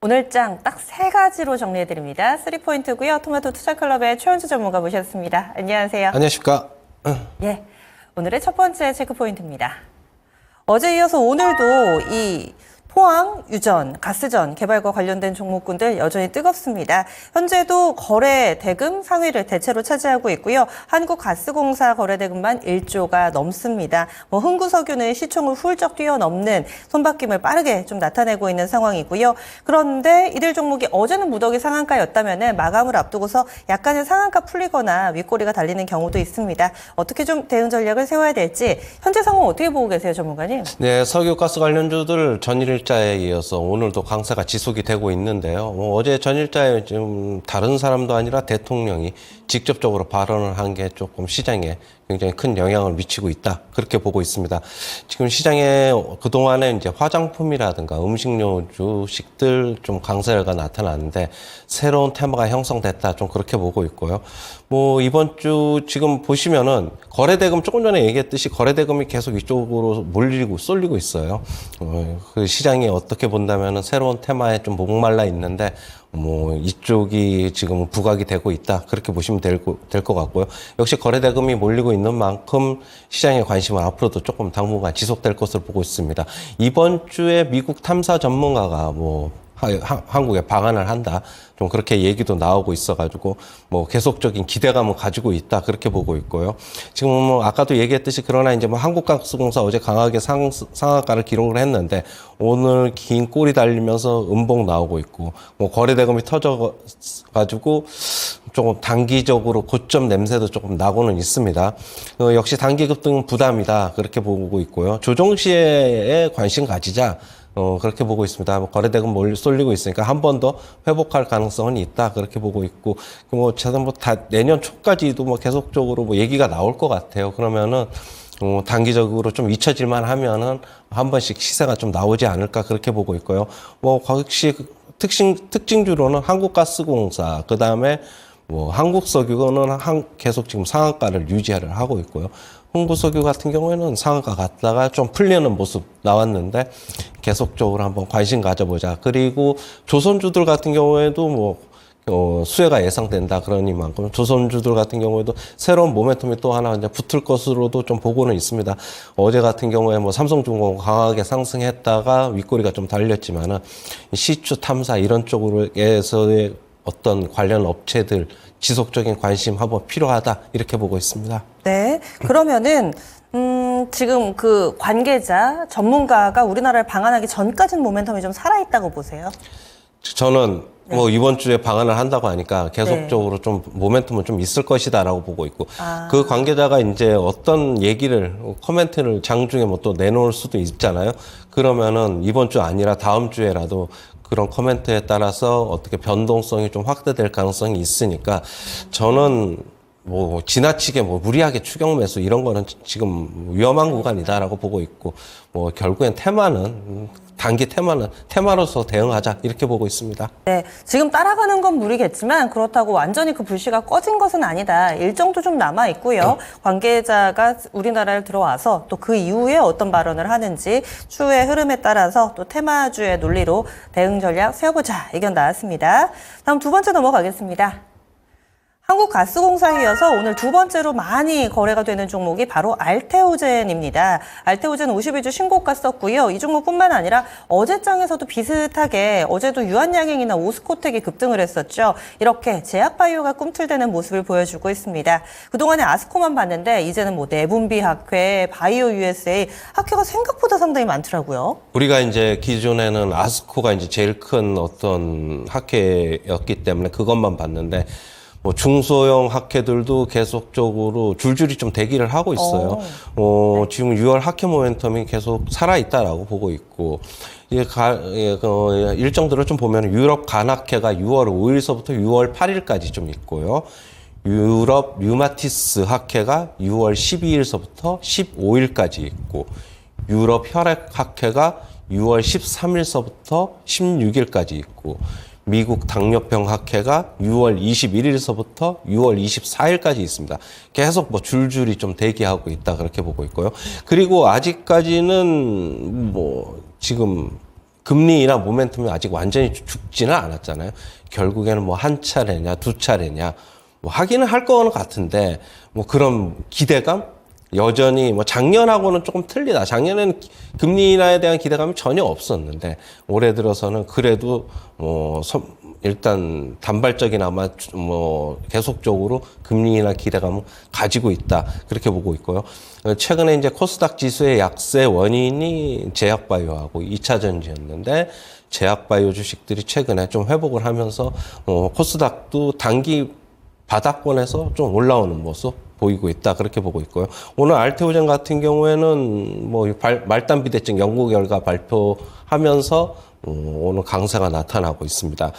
오늘 장 딱 3가지로 정리해드립니다. 3포인트고요. 토마토 투자클럽의 최원주 전문가 모셨습니다. 안녕하세요. 안녕하십니까. 예, 오늘의 첫 번째 체크포인트입니다. 어제 이어서 오늘도 이 포항, 유전, 가스전 개발과 관련된 종목군들 여전히 뜨겁습니다. 현재도 거래 대금 상위를 대체로 차지하고 있고요. 한국가스공사 거래 대금만 1조가 넘습니다. 흥구석유는 시총을 훌쩍 뛰어넘는 손바뀜을 빠르게 좀 나타내고 있는 상황이고요. 그런데 이들 종목이 어제는 무더기 상한가였다면 마감을 앞두고서 약간의 상한가 풀리거나 윗꼬리가 달리는 경우도 있습니다. 어떻게 좀 대응 전략을 세워야 될지 현재 상황 어떻게 보고 계세요, 전문가님? 네, 석유가스 관련주들 전일자에 이어서 오늘도 강세가 지속이 되고 있는데요. 어제 전일자에 좀 다른 사람도 아니라 대통령이 직접적으로 발언을 한 게 조금 시장에 굉장히 큰 영향을 미치고 있다. 그렇게 보고 있습니다. 지금 시장에 그동안에 이제 화장품이라든가 음식료 주식들 좀 강세가 나타났는데 새로운 테마가 형성됐다. 좀 그렇게 보고 있고요. 이번 주 지금 보시면은 거래대금 조금 전에 얘기했듯이 거래대금이 계속 이쪽으로 쏠리고 있어요. 그 시장이 어떻게 본다면은 새로운 테마에 좀 목말라 있는데 이쪽이 지금 부각이 되고 있다. 그렇게 보시면 될 것 같고요. 역시 거래대금이 몰리고 있는 만큼 시장의 관심은 앞으로도 조금 당분간 지속될 것으로 보고 있습니다. 이번 주에 미국 탐사 전문가가 한국에 방한을 한다. 좀 그렇게 얘기도 나오고 있어가지고 계속적인 기대감을 가지고 있다. 그렇게 보고 있고요. 지금 아까도 얘기했듯이 그러나 이제 한국가스공사 어제 강하게 상한가를 기록을 했는데 오늘 긴 꼬리 달리면서 음봉 나오고 있고 거래대금이 터져가지고 조금 단기적으로 고점 냄새도 조금 나고는 있습니다. 역시 단기 급등 부담이다. 그렇게 보고 있고요. 조정 시에 관심 가지자. 그렇게 보고 있습니다. 거래대금 쏠리고 있으니까 한 번 더 회복할 가능성은 있다. 그렇게 보고 있고, 저는 다 내년 초까지도 계속적으로 얘기가 나올 것 같아요. 그러면은, 단기적으로 좀 잊혀질만 하면은 한 번씩 시세가 좀 나오지 않을까. 그렇게 보고 있고요. 역시 특징주로는 한국가스공사, 그 다음에 한국석유는 계속 지금 상한가를 유지를 하고 있고요. 흥구석유 같은 경우에는 상한가 갔다가 좀 풀리는 모습 나왔는데 계속적으로 한번 관심 가져보자. 그리고 조선주들 같은 경우에도 수혜가 예상된다. 그러니만큼 조선주들 같은 경우에도 새로운 모멘텀이 또 하나 이제 붙을 것으로도 좀 보고는 있습니다. 어제 같은 경우에 삼성중공 강하게 상승했다가 윗꼬리가 좀 달렸지만은 시추 탐사 이런 쪽으로에서의 어떤 관련 업체들 지속적인 관심 한번 필요하다 이렇게 보고 있습니다. 네, 그러면은 지금 그 관계자, 전문가가 우리나라를 방한하기 전까지는 모멘텀이 좀 살아있다고 보세요? 저는 이번 주에 방한을 한다고 하니까 계속적으로 좀 모멘텀은 좀 있을 것이다라고 보고 있고 그 관계자가 이제 어떤 얘기를 코멘트를 장중에 또 내놓을 수도 있잖아요. 그러면은 이번 주 아니라 다음 주에라도 그런 코멘트에 따라서 어떻게 변동성이 좀 확대될 가능성이 있으니까 저는 지나치게 무리하게 추격 매수 이런 거는 지금 위험한 구간이다라고 보고 있고 결국엔 단기 테마로서 대응하자 이렇게 보고 있습니다. 네, 지금 따라가는 건 무리겠지만 그렇다고 완전히 그 불씨가 꺼진 것은 아니다. 일정도 좀 남아 있고요. 관계자가 우리나라를 들어와서 또 그 이후에 어떤 발언을 하는지 추후의 흐름에 따라서 또 테마주의 논리로 대응 전략 세워보자 의견 나왔습니다. 다음 두 번째 넘어가겠습니다. 한국가스공사에 이어서 오늘 두 번째로 많이 거래가 되는 종목이 바로 알테오젠입니다. 알테오젠 52주 신고가 썼고요. 이 종목뿐만 아니라 어제장에서도 비슷하게 어제도 유한양행이나 오스코텍이 급등을 했었죠. 이렇게 제약바이오가 꿈틀대는 모습을 보여주고 있습니다. 그동안에 아스코만 봤는데 이제는 내분비 학회, 바이오 USA 학회가 생각보다 상당히 많더라고요. 우리가 이제 기존에는 아스코가 이제 제일 큰 어떤 학회였기 때문에 그것만 봤는데 중소형 학회들도 계속적으로 줄줄이 좀 대기를 하고 있어요. 지금 6월 학회 모멘텀이 계속 살아있다라고 보고 있고, 일정들을 좀 보면 유럽 간학회가 6월 5일서부터 6월 8일까지 좀 있고요. 유럽 류마티스 학회가 6월 12일서부터 15일까지 있고, 유럽 혈액 학회가 6월 13일서부터 16일까지 있고, 미국 당뇨병 학회가 6월 21일서부터 6월 24일까지 있습니다. 계속 줄줄이 좀 대기하고 있다 그렇게 보고 있고요. 그리고 아직까지는 지금 금리나 모멘텀이 아직 완전히 죽지는 않았잖아요. 결국에는 뭐 한 차례냐, 두 차례냐, 뭐 하기는 할 거는 같은데, 뭐 그런 기대감? 여전히 뭐 작년하고는 조금 틀리다. 작년에는 금리 인하에 대한 기대감이 전혀 없었는데, 올해 들어서는 그래도 일단 단발적이나마 뭐 계속적으로 금리 인하 기대감을 가지고 있다. 그렇게 보고 있고요. 최근에 이제 코스닥 지수의 약세 원인이 제약바이오하고 2차 전지였는데, 제약바이오 주식들이 최근에 좀 회복을 하면서 코스닥도 단기 바닥권에서 좀 올라오는 모습 보이고 있다. 그렇게 보고 있고요. 오늘 알테오젠 같은 경우에는 뭐 말단 비대증 연구 결과 발표하면서 오늘 강세가 나타나고 있습니다.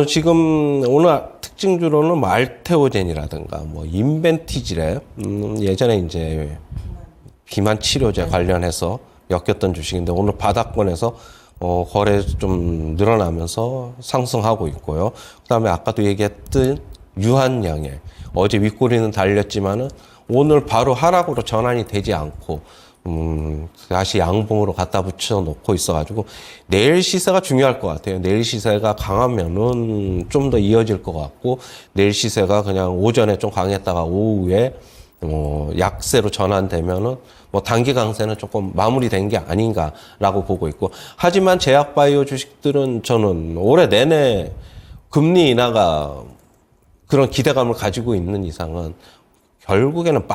지금 오늘 특징주로는 뭐 알테오젠이라든가 뭐 인벤티지래, 예전에 이제 비만 치료제 관련해서 엮였던 주식인데 오늘 바닥권에서 거래 좀 늘어나면서 상승하고 있고요. 그다음에 아까도 얘기했던 유한양행, 어제 윗꼬리는 달렸지만은 오늘 바로 하락으로 전환이 되지 않고 다시 양봉으로 갖다 붙여 놓고 있어가지고 내일 시세가 중요할 것 같아요. 내일 시세가 강하면은 좀 더 이어질 것 같고, 내일 시세가 그냥 오전에 좀 강했다가 오후에 약세로 전환되면은 뭐 단기 강세는 조금 마무리된 게 아닌가라고 보고 있고, 하지만 제약바이오 주식들은 저는 올해 내내 금리 인하가 그런 기대감을 가지고 있는 이상은 결국에는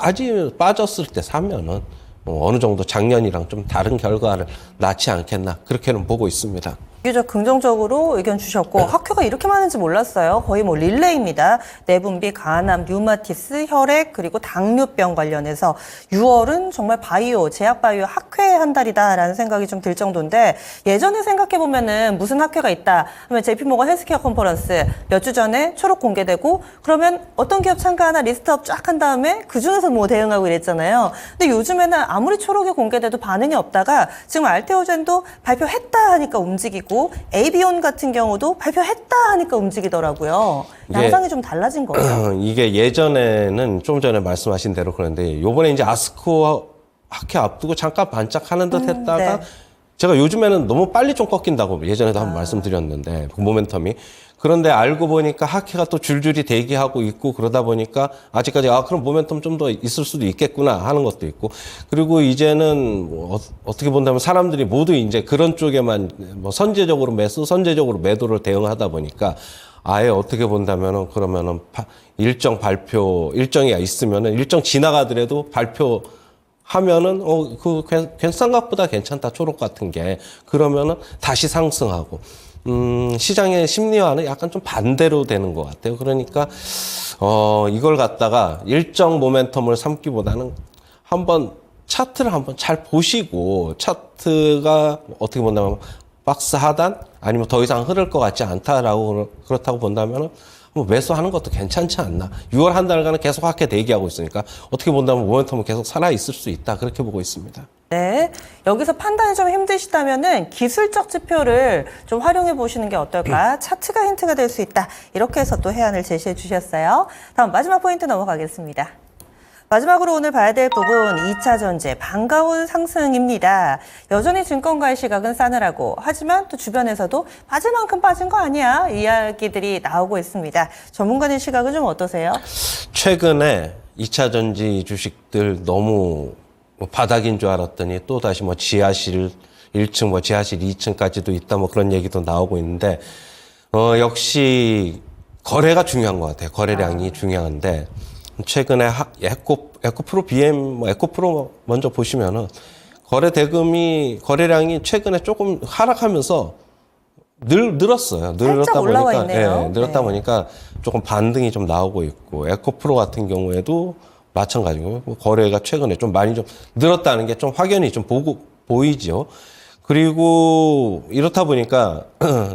빠졌을 때 사면은 어느 정도 작년이랑 좀 다른 결과를 낳지 않겠나, 그렇게는 보고 있습니다. 비교적 긍정적으로 의견 주셨고, 학회가 이렇게 많은지 몰랐어요. 거의 뭐 릴레이입니다. 내분비, 간암, 류마티스, 혈액, 그리고 당뇨병 관련해서 6월은 정말 바이오, 제약바이오 학회 한 달이다라는 생각이 좀 들 정도인데, 예전에 생각해보면은 무슨 학회가 있다 하면 JP모건 헬스케어 컨퍼런스 몇 주 전에 초록 공개되고, 그러면 어떤 기업 참가하나 리스트업 쫙 한 다음에 그중에서 뭐 대응하고 이랬잖아요. 근데 요즘에는 아무리 초록이 공개돼도 반응이 없다가 지금 알테오젠도 발표했다 하니까 움직이고, 에이비온 같은 경우도 발표했다 하니까 움직이더라고요. 양상이 좀 달라진 거예요. 이게 예전에는 좀 전에 말씀하신 대로 그런데 요번에 이제 아스코 학회 앞두고 잠깐 반짝하는 듯 했다가 네. 제가 요즘에는 너무 빨리 좀 꺾인다고 예전에도 한번 말씀드렸는데, 그 모멘텀이. 그런데 알고 보니까 학회가 또 줄줄이 대기하고 있고, 그러다 보니까 아직까지 그럼 모멘텀 좀 더 있을 수도 있겠구나 하는 것도 있고, 그리고 이제는 뭐 어떻게 본다면 사람들이 모두 이제 그런 쪽에만 뭐 선제적으로 매수, 선제적으로 매도를 대응하다 보니까 아예 어떻게 본다면은 그러면은 일정 발표, 일정이 있으면은 일정 지나가더라도 발표 하면은 생각보다 괜찮다, 초록 같은 게. 그러면은 다시 상승하고, 시장의 심리와는 약간 좀 반대로 되는 것 같아요. 그러니까 이걸 갖다가 일정 모멘텀을 삼기보다는 한번 차트를 한번 잘 보시고, 차트가 어떻게 본다면 박스 하단 아니면 더 이상 흐를 것 같지 않다라고, 그렇다고 본다면은 뭐 매수하는 것도 괜찮지 않나. 6월 한 달간은 계속 학회 대기하고 있으니까 어떻게 본다면 모멘텀은 계속 살아있을 수 있다, 그렇게 보고 있습니다. 네, 여기서 판단이 좀 힘드시다면은 기술적 지표를 좀 활용해 보시는 게 어떨까? 차트가 힌트가 될 수 있다. 이렇게 해서 또 해안을 제시해 주셨어요. 다음 마지막 포인트 넘어가겠습니다. 마지막으로 오늘 봐야 될 부분 2차 전지 반가운 상승입니다. 여전히 증권가의 시각은 싸늘하고, 하지만 또 주변에서도 빠질 만큼 빠진 거 아니야 이야기들이 나오고 있습니다. 전문가의 시각은 좀 어떠세요? 최근에 2차 전지 주식들 너무 바닥인 줄 알았더니 또 다시 뭐 지하실 1층, 뭐 지하실 2층까지도 있다, 뭐 그런 얘기도 나오고 있는데, 역시 거래가 중요한 것 같아요. 거래량이 중요한데, 최근에 에코프로 BM, 에코프로 먼저 보시면은 거래량이 최근에 조금 하락하면서 늘었어요. 늘었다 올라와 보니까, 있네요. 늘었다 네. 보니까 조금 반등이 좀 나오고 있고, 에코프로 같은 경우에도 마찬가지고, 거래가 최근에 좀 많이 좀 늘었다는 게 좀 확연히 좀 보이죠. 그리고 이렇다 보니까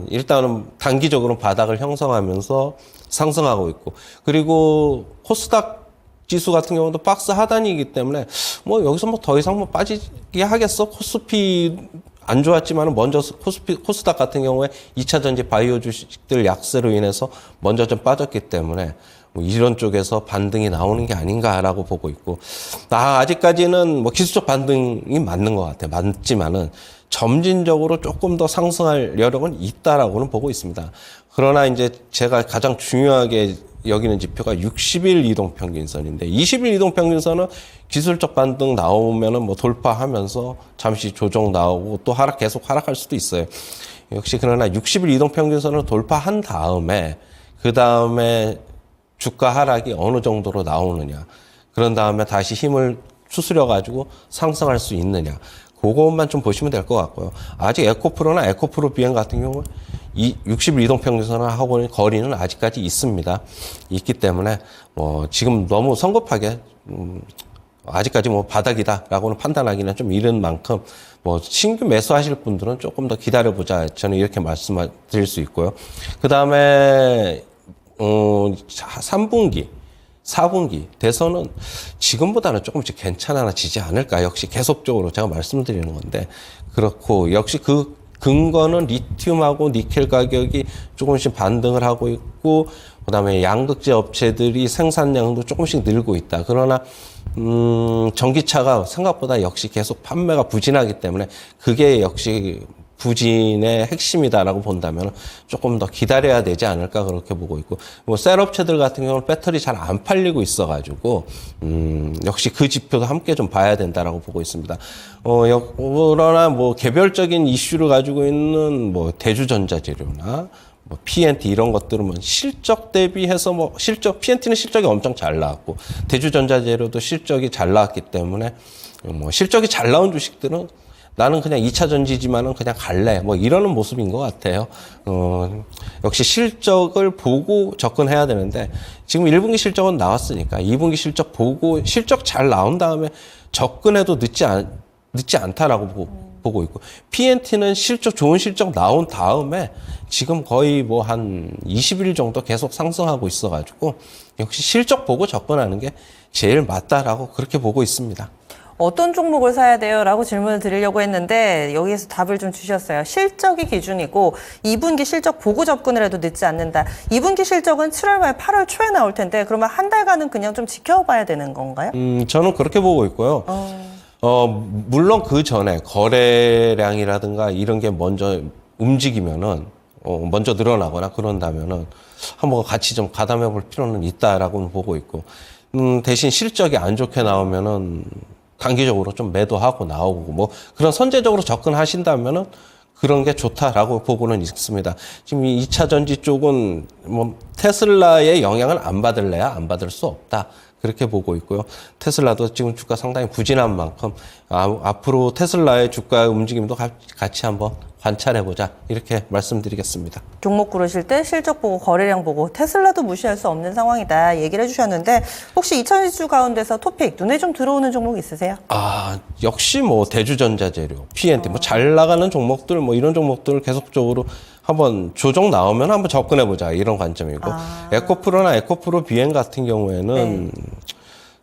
일단은 단기적으로 바닥을 형성하면서 상승하고 있고, 그리고 코스닥 지수 같은 경우도 박스 하단이기 때문에 뭐 여기서 뭐 더 이상 뭐 빠지게 하겠어? 코스피 안 좋았지만은 먼저 코스닥 같은 경우에 2차 전지 바이오 주식들 약세로 인해서 먼저 좀 빠졌기 때문에 뭐 이런 쪽에서 반등이 나오는 게 아닌가라고 보고 있고, 아직까지는 뭐 기술적 반등이 맞는 것 같아요. 맞지만은 점진적으로 조금 더 상승할 여력은 있다라고는 보고 있습니다. 그러나 이제 제가 가장 중요하게 여기는 지표가 60일 이동평균선인데 20일 이동평균선은 기술적 반등 나오면은 뭐 돌파하면서 잠시 조정 나오고 또 계속 하락할 수도 있어요. 역시 그러나 60일 이동평균선을 돌파한 다음에 그 다음에 주가 하락이 어느 정도로 나오느냐. 그런 다음에 다시 힘을 추스려 가지고 상승할 수 있느냐. 그것만 좀 보시면 될 것 같고요. 아직 에코프로나 에코프로 비행 같은 경우는 60일 이동평균선하고는 거리는 아직까지 있습니다. 있기 때문에 뭐 지금 너무 성급하게 아직까지 뭐 바닥이다라고는 판단하기는 좀 이른 만큼 뭐 신규 매수하실 분들은 조금 더 기다려보자. 저는 이렇게 말씀드릴 수 있고요. 그 다음에 3분기 4분기 대선은 지금보다는 조금씩 괜찮아지지 않을까. 역시 계속적으로 제가 말씀드리는 건데 그렇고 역시 그 근거는 리튬하고 니켈 가격이 조금씩 반등을 하고 있고 그다음에 양극재 업체들이 생산량도 조금씩 늘고 있다. 그러나 전기차가 생각보다 역시 계속 판매가 부진하기 때문에 그게 역시 부진의 핵심이다라고 본다면 조금 더 기다려야 되지 않을까 그렇게 보고 있고 뭐 셀 업체들 같은 경우는 배터리 잘 안 팔리고 있어가지고 역시 그 지표도 함께 좀 봐야 된다라고 보고 있습니다. 그러나 뭐 개별적인 이슈를 가지고 있는 뭐 대주전자재료나 뭐 PNT 이런 것들은 뭐 실적 대비해서 뭐 PNT는 실적이 엄청 잘 나왔고 대주전자재료도 실적이 잘 나왔기 때문에 뭐 실적이 잘 나온 주식들은 나는 그냥 2차 전지지만은 그냥 갈래. 뭐 이러는 모습인 것 같아요. 역시 실적을 보고 접근해야 되는데 지금 1분기 실적은 나왔으니까 2분기 실적 보고 실적 잘 나온 다음에 접근해도 늦지 않다라고 보고 있고 PNT는 좋은 실적 나온 다음에 지금 거의 뭐 한 20일 정도 계속 상승하고 있어가지고 역시 실적 보고 접근하는 게 제일 맞다라고 그렇게 보고 있습니다. 어떤 종목을 사야 돼요? 라고 질문을 드리려고 했는데 여기에서 답을 좀 주셨어요. 실적이 기준이고 2분기 실적 보고 접근을 해도 늦지 않는다. 2분기 실적은 7월 말 8월 초에 나올 텐데 그러면 한 달간은 그냥 좀 지켜봐야 되는 건가요? 저는 그렇게 보고 있고요. 물론 그 전에 거래량이라든가 이런 게 먼저 움직이면은 먼저 늘어나거나 그런다면은 한번 같이 좀 가담해 볼 필요는 있다라고는 보고 있고 대신 실적이 안 좋게 나오면은 단기적으로 좀 매도하고 나오고 뭐 그런 선제적으로 접근하신다면은 그런 게 좋다라고 보고는 있습니다. 지금 이 2차 전지 쪽은 뭐 테슬라의 영향을 안 받을래야 안 받을 수 없다. 그렇게 보고 있고요. 테슬라도 지금 주가 상당히 부진한 만큼 앞으로 테슬라의 주가 움직임도 같이 한번 관찰해보자 이렇게 말씀드리겠습니다. 종목 고르실 때 실적 보고 거래량 보고 테슬라도 무시할 수 없는 상황이다 얘기를 해주셨는데 혹시 2000지수 가운데서 토픽 눈에 좀 들어오는 종목 있으세요? 역시 뭐 대주전자재료, PNT 뭐 잘 나가는 종목들 뭐 이런 종목들을 계속적으로 한번 조정 나오면 한번 접근해보자 이런 관점이고 에코프로나 에코프로 비행 같은 경우에는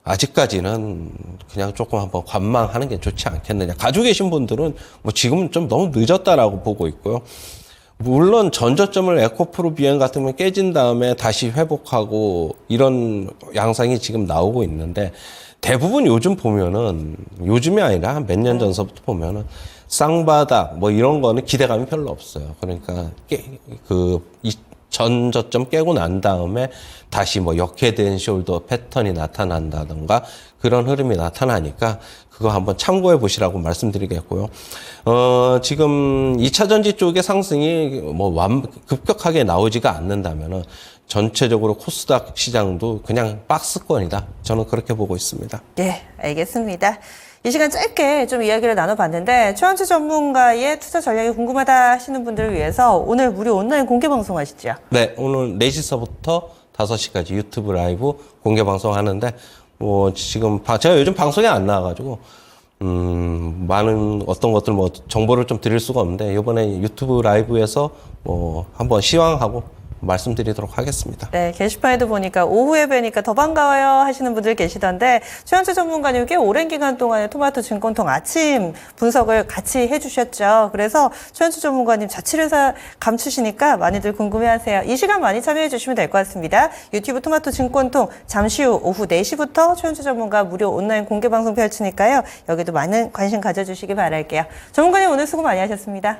아직까지는 그냥 조금 한번 관망하는 게 좋지 않겠느냐. 가지고 계신 분들은 뭐 지금 좀 너무 늦었다라고 보고 있고요. 물론 전저점을 에코프로 비행 같은 건 깨진 다음에 다시 회복하고 이런 양상이 지금 나오고 있는데 대부분 요즘 보면은 요즘이 아니라 한 몇 년 전서부터 보면은 쌍바닥 뭐 이런 거는 기대감이 별로 없어요. 그러니까 이 전저점 깨고 난 다음에 다시 뭐 역헤드앤 숄더 패턴이 나타난다던가 그런 흐름이 나타나니까 그거 한번 참고해 보시라고 말씀드리겠고요. 지금 2차 전지 쪽의 상승이 뭐 급격하게 나오지가 않는다면은 전체적으로 코스닥 시장도 그냥 박스권이다. 저는 그렇게 보고 있습니다. 네, 알겠습니다. 이 시간 짧게 좀 이야기를 나눠봤는데 최원재 전문가의 투자 전략이 궁금하다 하시는 분들을 위해서 오늘 무료 온라인 공개 방송하시죠? 네, 오늘 4시서부터 5시까지 유튜브 라이브 공개 방송하는데 뭐 지금 제가 요즘 방송에 안 나와가지고 많은 어떤 것들 뭐 정보를 좀 드릴 수가 없는데 이번에 유튜브 라이브에서 뭐 한번 시황하고 말씀드리도록 하겠습니다. 네, 게시판에도 보니까 오후에 뵈니까 더 반가워요 하시는 분들 계시던데 최현주 전문가님 꽤 오랜 기간 동안에 토마토 진권통 아침 분석을 같이 해주셨죠. 그래서 최현주 전문가님 자취를 감추시니까 많이들 궁금해하세요. 이 시간 많이 참여해 주시면 될 것 같습니다. 유튜브 토마토 진권통 잠시 후 오후 4시부터 최현주 전문가 무료 온라인 공개 방송 펼치니까요. 여기도 많은 관심 가져주시기 바랄게요. 전문가님 오늘 수고 많이 하셨습니다.